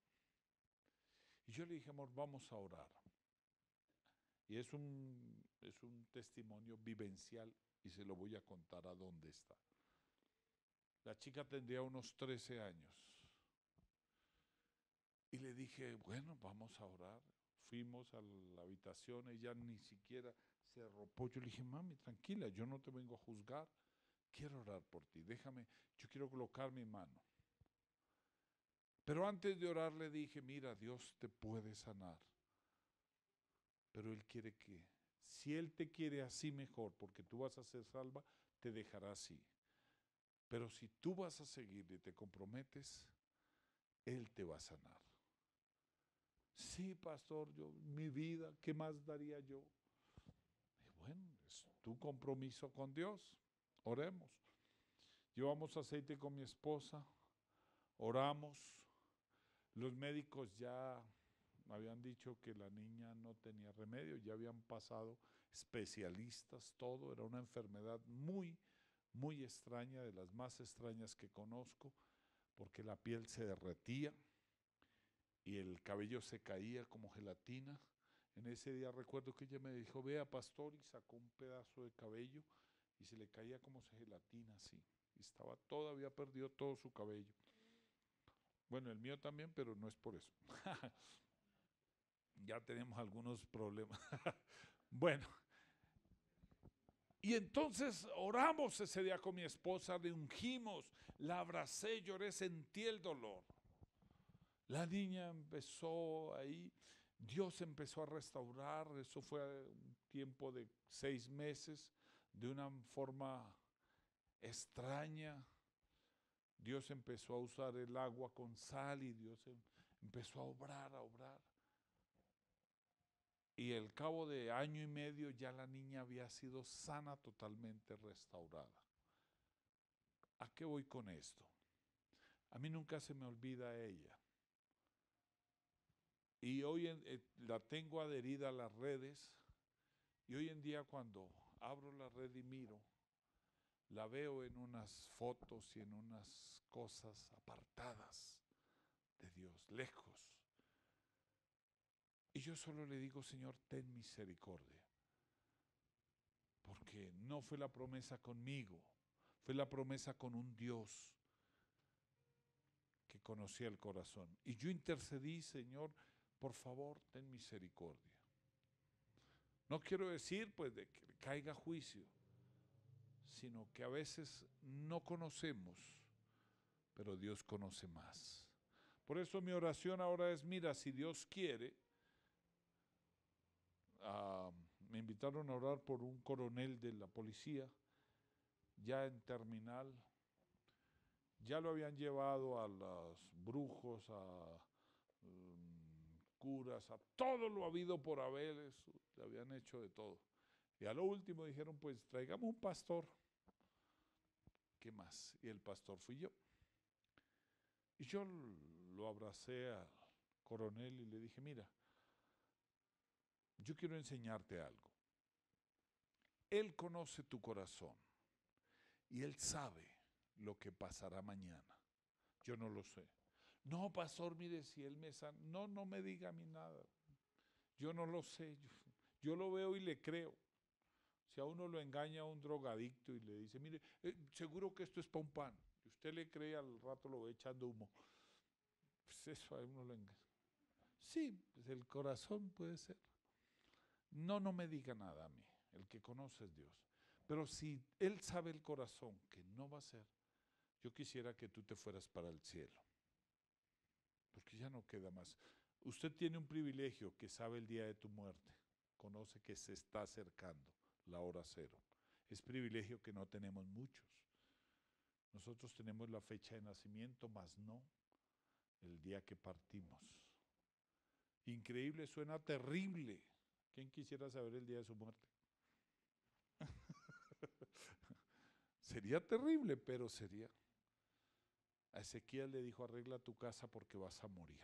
Y yo le dije, amor, vamos a orar. Y es un testimonio vivencial y se lo voy a contar a dónde está. La chica tendría unos 13 años. Y le dije, bueno, vamos a orar. Fuimos a la habitación, ella ni siquiera se arropó. Yo le dije, mami, tranquila, yo no te vengo a juzgar. Quiero orar por ti, déjame, yo quiero colocar mi mano. Pero antes de orar le dije, mira, Dios te puede sanar. Pero Él quiere que, si Él te quiere así mejor, porque tú vas a ser salva, te dejará así. Pero si tú vas a seguir y te comprometes, Él te va a sanar. Sí, pastor, mi vida, ¿qué más daría yo? Y bueno, es tu compromiso con Dios. Oremos. Llevamos aceite con mi esposa, oramos. Los médicos ya habían dicho que la niña no tenía remedio, ya habían pasado especialistas, todo. Era una enfermedad muy, muy extraña, de las más extrañas que conozco, porque la piel se derretía y el cabello se caía como gelatina. En ese día recuerdo que ella me dijo, vea, pastor, y sacó un pedazo de cabello y se le caía como gelatina así. Y estaba había perdido todo su cabello. Bueno, el mío también, pero no es por eso. Ya tenemos algunos problemas. Bueno, y entonces oramos ese día con mi esposa, le ungimos, la abracé, lloré, sentí el dolor. La niña empezó ahí, Dios empezó a restaurar, eso fue un tiempo de 6 meses, de una forma extraña. Dios empezó a usar el agua con sal y Dios empezó a obrar, a obrar. Y al cabo de 1 año y medio ya la niña había sido sana, totalmente restaurada. ¿A qué voy con esto? A mí nunca se me olvida ella. Y hoy la tengo adherida a las redes. Y hoy en día cuando abro la red y miro, la veo en unas fotos y en unas cosas apartadas de Dios, lejos. Y yo solo le digo, Señor, ten misericordia. Porque no fue la promesa conmigo, fue la promesa con un Dios que conocía el corazón. Y yo intercedí, Señor, por favor, ten misericordia. No quiero decir pues de que caiga juicio, sino que a veces no conocemos, pero Dios conoce más. Por eso mi oración ahora es, mira, si Dios quiere, me invitaron a orar por un coronel de la policía, ya en terminal, ya lo habían llevado a los brujos, a curas, a todo lo habido por haber, le habían hecho de todo. Y a lo último dijeron, pues traigamos un pastor. ¿Qué más? Y el pastor fui yo. Y yo lo abracé al coronel y le dije, mira, yo quiero enseñarte algo. Él conoce tu corazón y Él sabe lo que pasará mañana. Yo no lo sé. No, pastor, mire, si Él me sana. No, no me diga a mí nada. Yo no lo sé. Yo lo veo y le creo. Si a uno lo engaña un drogadicto y le dice, mire, seguro que esto es para un pan. Y usted le cree, al rato lo ve echando humo. Pues eso a uno lo engaña. Sí, pues el corazón puede ser. No, no me diga nada a mí. El que conoce es Dios. Pero si Él sabe el corazón que no va a ser, yo quisiera que tú te fueras para el cielo. Porque ya no queda más. Usted tiene un privilegio que sabe el día de tu muerte. Conoce que se está acercando la hora cero. Es privilegio que no tenemos muchos. Nosotros tenemos la fecha de nacimiento, mas no el día que partimos. Increíble, suena terrible. ¿Quién quisiera saber el día de su muerte? Sería terrible, pero sería. A Ezequiel le dijo, arregla tu casa porque vas a morir.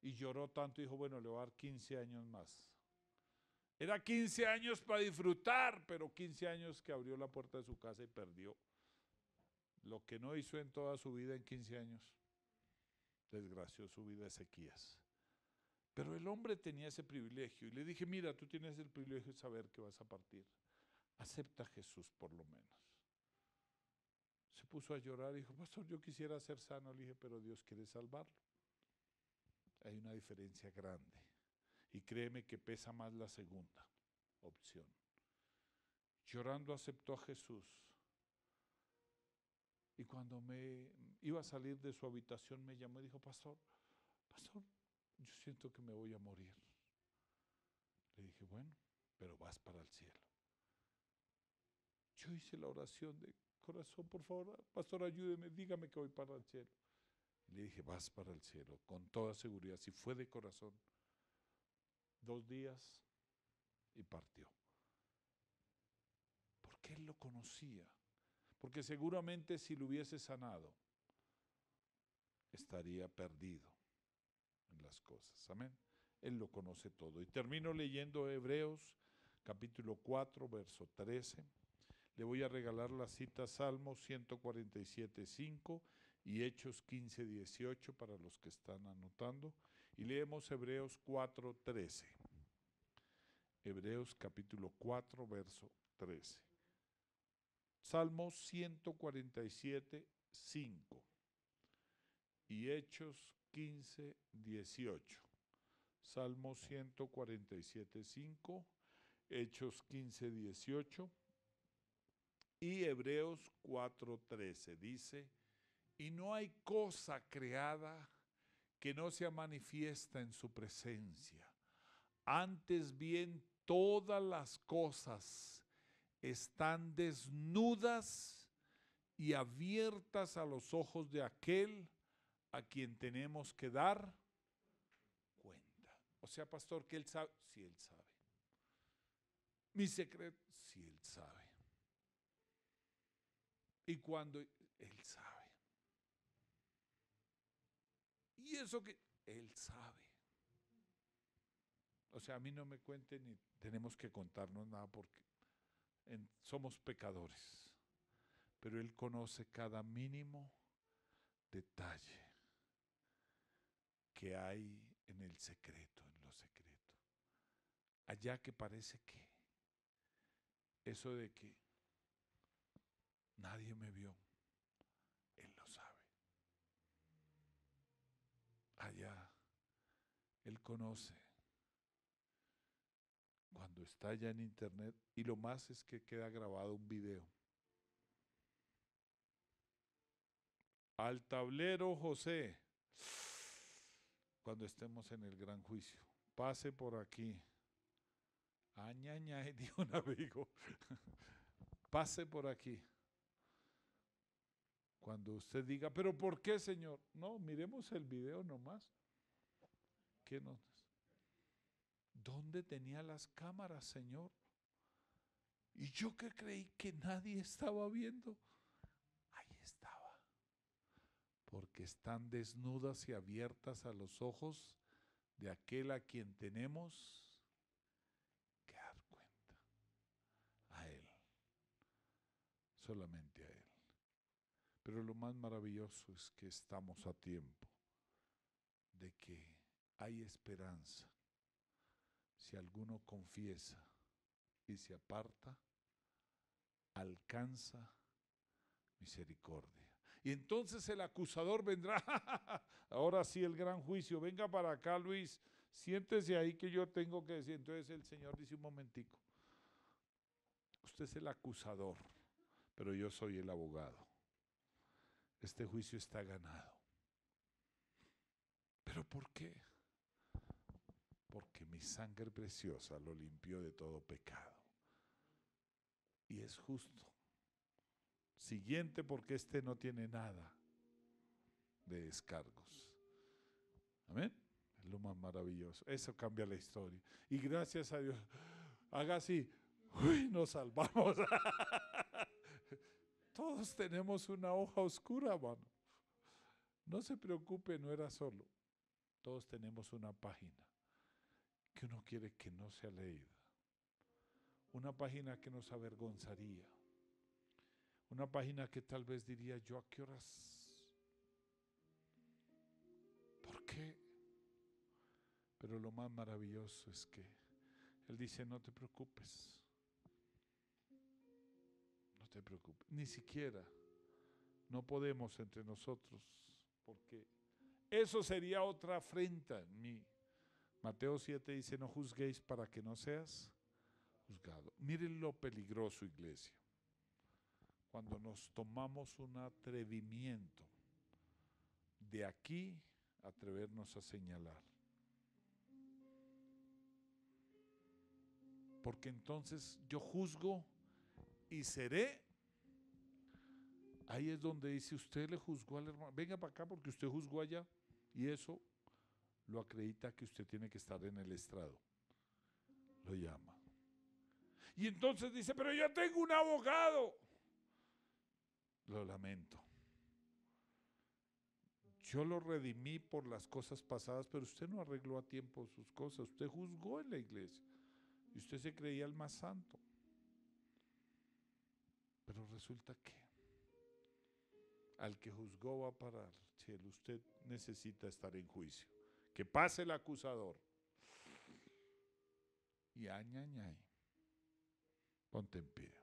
Y lloró tanto y dijo, bueno, le voy a dar 15 años más. Era 15 años para disfrutar, pero 15 años que abrió la puerta de su casa y perdió. Lo que no hizo en toda su vida en 15 años, desgració su vida Ezequías. Pero el hombre tenía ese privilegio y le dije, mira, tú tienes el privilegio de saber que vas a partir. Acepta a Jesús por lo menos. Se puso a llorar y dijo, pastor, yo quisiera ser sano. Le dije, pero Dios quiere salvarlo. Hay una diferencia grande. Y créeme que pesa más la segunda opción. Llorando aceptó a Jesús. Y cuando me iba a salir de su habitación me llamó y dijo, pastor, yo siento que me voy a morir. Le dije, bueno, pero vas para el cielo. Yo hice la oración de corazón, por favor, pastor, ayúdeme, dígame que voy para el cielo. Y le dije, vas para el cielo, con toda seguridad, si fue de corazón. 2 días y partió. Porque él lo conocía. Porque seguramente si lo hubiese sanado, estaría perdido en las cosas. Amén. Él lo conoce todo. Y termino leyendo Hebreos, capítulo 4, verso 13. Le voy a regalar la cita Salmos 147, 5 y Hechos 15, 18 para los que están anotando. Y leemos Hebreos 4, 13. Hebreos capítulo 4, verso 13. Salmos 147, 5 y Hechos 15, 18. Salmos 147, 5, Hechos 15, 18 y Hebreos 4, 13. Dice, y no hay cosa creada que no sea manifiesta en su presencia. Antes bien, todas las cosas están desnudas y abiertas a los ojos de aquel a quien tenemos que dar cuenta. O sea, pastor, que él sabe. Sí, él sabe. Mi secreto, sí, él sabe. Y cuando él sabe. Y eso que él sabe. O sea, a mí no me cuenten ni tenemos que contarnos nada porque somos pecadores, pero Él conoce cada mínimo detalle que hay en el secreto, en lo secreto. Allá que parece que eso de que nadie me vio, Él lo sabe. Allá, Él conoce. Cuando está ya en internet, y lo más es que queda grabado un video. Al tablero José, cuando estemos en el gran juicio, pase por aquí. Añañay, dijo un amigo. Pase por aquí. Cuando usted diga, ¿pero por qué, Señor? No, miremos el video nomás. ¿Qué nos? ¿Dónde tenía las cámaras, Señor? Y yo que creí que nadie estaba viendo, ahí estaba. Porque están desnudas y abiertas a los ojos de aquel a quien tenemos que dar cuenta. A Él. Solamente a Él. Pero lo más maravilloso es que estamos a tiempo de que hay esperanza. Si alguno confiesa y se aparta, alcanza misericordia. Y entonces el acusador vendrá. Ahora sí el gran juicio. Venga para acá, Luis. Siéntese ahí que yo tengo que decir. Entonces el Señor dice un momentico. Usted es el acusador, pero yo soy el abogado. Este juicio está ganado. ¿Pero por qué? Porque mi sangre preciosa lo limpió de todo pecado. Y es justo. Siguiente, porque este no tiene nada de descargos. Amén. Es lo más maravilloso. Eso cambia la historia. Y gracias a Dios, haga así. Uy, nos salvamos. Todos tenemos una hoja oscura, mano. No se preocupe, no era solo. Todos tenemos una página que uno quiere que no sea leída. Una página que nos avergonzaría. Una página que tal vez diría yo, ¿a qué horas? ¿Por qué? Pero lo más maravilloso es que Él dice, no te preocupes. No te preocupes. Ni siquiera no podemos entre nosotros, porque eso sería otra afrenta en mí. Mateo 7 dice, no juzguéis para que no seas juzgado. Miren lo peligroso, iglesia. Cuando nos tomamos un atrevimiento de aquí atrevernos a señalar. Porque entonces yo juzgo y seré. Ahí es donde dice, usted le juzgó al hermano. Venga para acá porque usted juzgó allá. Y eso lo acredita que usted tiene que estar en el estrado. Lo llama. Y entonces dice, pero yo tengo un abogado. Lo lamento. Yo lo redimí por las cosas pasadas, pero usted no arregló a tiempo sus cosas. Usted juzgó en la iglesia. Y usted se creía el más santo. Pero resulta que al que juzgó va para el cielo. Usted necesita estar en juicio. Que pase el acusador. Y añañay. Ponte en pie.